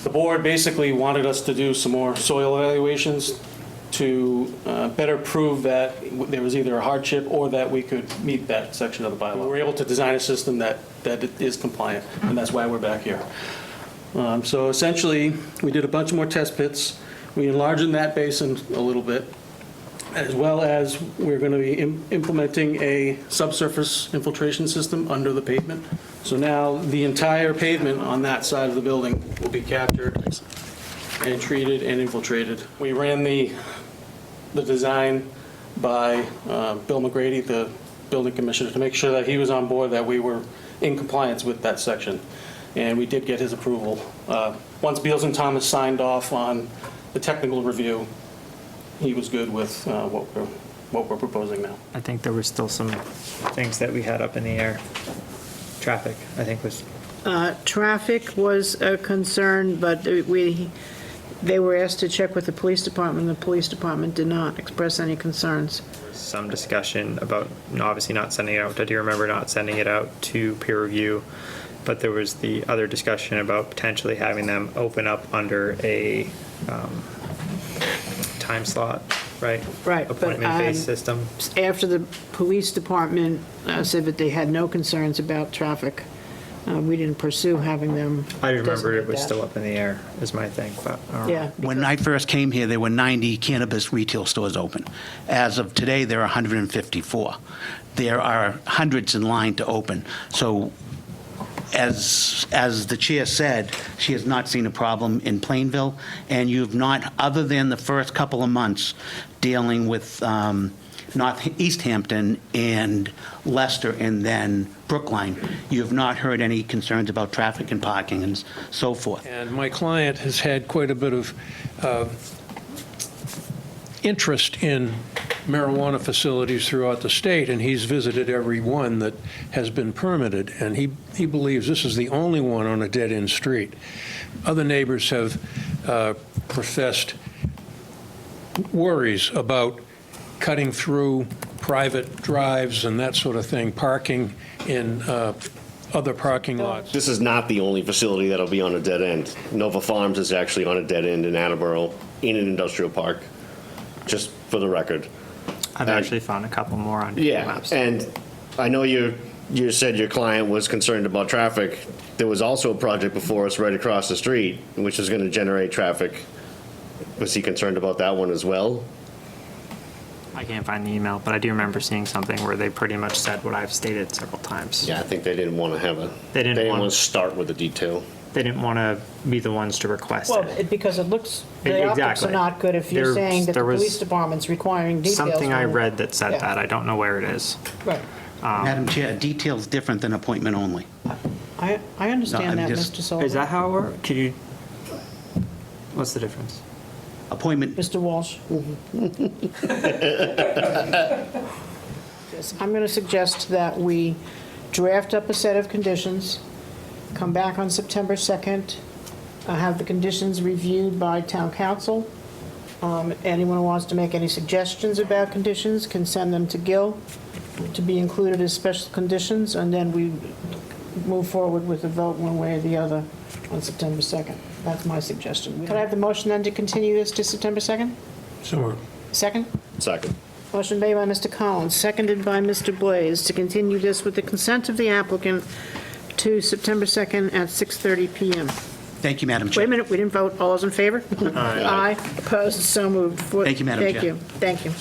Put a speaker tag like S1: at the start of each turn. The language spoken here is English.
S1: The board basically wanted us to do some more soil evaluations to better prove that there was either a hardship or that we could meet that section of the bylaw. We were able to design a system that is compliant, and that's why we're back here. So essentially, we did a bunch more test pits. We enlarged that basin a little bit, as well as we're going to be implementing a subsurface infiltration system under the pavement. So now the entire pavement on that side of the building will be captured and treated and infiltrated. We ran the design by Bill McGrady, the building commissioner, to make sure that he was on board, that we were in compliance with that section. And we did get his approval. Once Beals and Thomas signed off on the technical review, he was good with what we're proposing now.
S2: I think there were still some things that we had up in the air. Traffic, I think, was.
S3: Traffic was a concern, but they were asked to check with the police department. The police department did not express any concerns.
S2: Some discussion about obviously not sending it out. I do remember not sending it out to peer review, but there was the other discussion about potentially having them open up under a time slot, right?
S3: Right, but,
S2: appointment-based system.
S3: After the police department said that they had no concerns about traffic, we didn't pursue having them.
S2: I remember it was
S3: designate that.
S2: still up in the air, is my thing. But I don't know.
S3: Yeah.
S4: When I first came here, there were 90 cannabis retail stores open. As of today, there are 154. There are hundreds in line to open. So as the chair said, she has not seen a problem in Plainville, and you've not, other than the first couple of months dealing with North East Hampton and Leicester and then Brookline, you have not heard any concerns about traffic and parking and so forth.
S5: And my client has had quite a bit of interest in marijuana facilities throughout the state, and he's visited every one that has been permitted, and he believes this is the only one on a dead-end street. Other neighbors have professed worries about cutting through private drives and that sort of thing, parking in other parking lots.
S6: This is not the only facility that'll be on a dead end. Nova Farms is actually on a dead end in Attleboro in an industrial park, just for the record.
S2: I've actually found a couple more on Google
S6: Yeah,
S2: Maps.
S6: and I know you said your client was concerned about traffic. There was also a project before us right across the street, which is going to generate traffic. Was he concerned about that one as well?
S2: I can't find the email, but I do remember seeing something where they pretty much said what I've stated several times.
S6: Yeah, I think they didn't want to have a.
S2: They didn't want-
S6: want to start with the detail.
S2: They didn't want to be the ones to request
S3: Well,
S2: it.
S3: because it looks, the optics
S2: Exactly.
S3: are not good if you're
S2: There-
S3: saying that the
S2: there was
S3: police department's requiring details.
S2: Something I
S3: from-
S2: read that said
S3: Yeah.
S2: that. I don't know where it is.
S3: Right.
S4: Madam Chair, detail's different than appointment only.
S3: I understand
S4: No, I'm
S3: that,
S4: just-
S3: Mr. Sullivan.
S2: Is that how it works? Could you, what's the difference?
S4: Appointment,
S3: Mr. Walsh? Yes, I'm going to suggest that we draft up a set of conditions, come back on September 2nd, have the conditions reviewed by town council. Anyone who wants to make any suggestions about conditions can send them to Gil to be included as special conditions, and then we move forward with a vote one way or the other on September 2nd. That's my suggestion. Could I have the motion then to continue this to September 2nd?
S5: So
S3: Second?
S6: Second.
S3: Motion made by Mr. Collins, seconded by Mr. Blaze, to continue this with the consent of the applicant to September 2nd at 6:30 PM.
S4: thank you, Madam Chair.
S3: Wait a minute, we didn't vote. All those in favor? Aye. Opposed? So moved.
S4: Thank you, Madam Chair.
S3: Thank you. Thank you.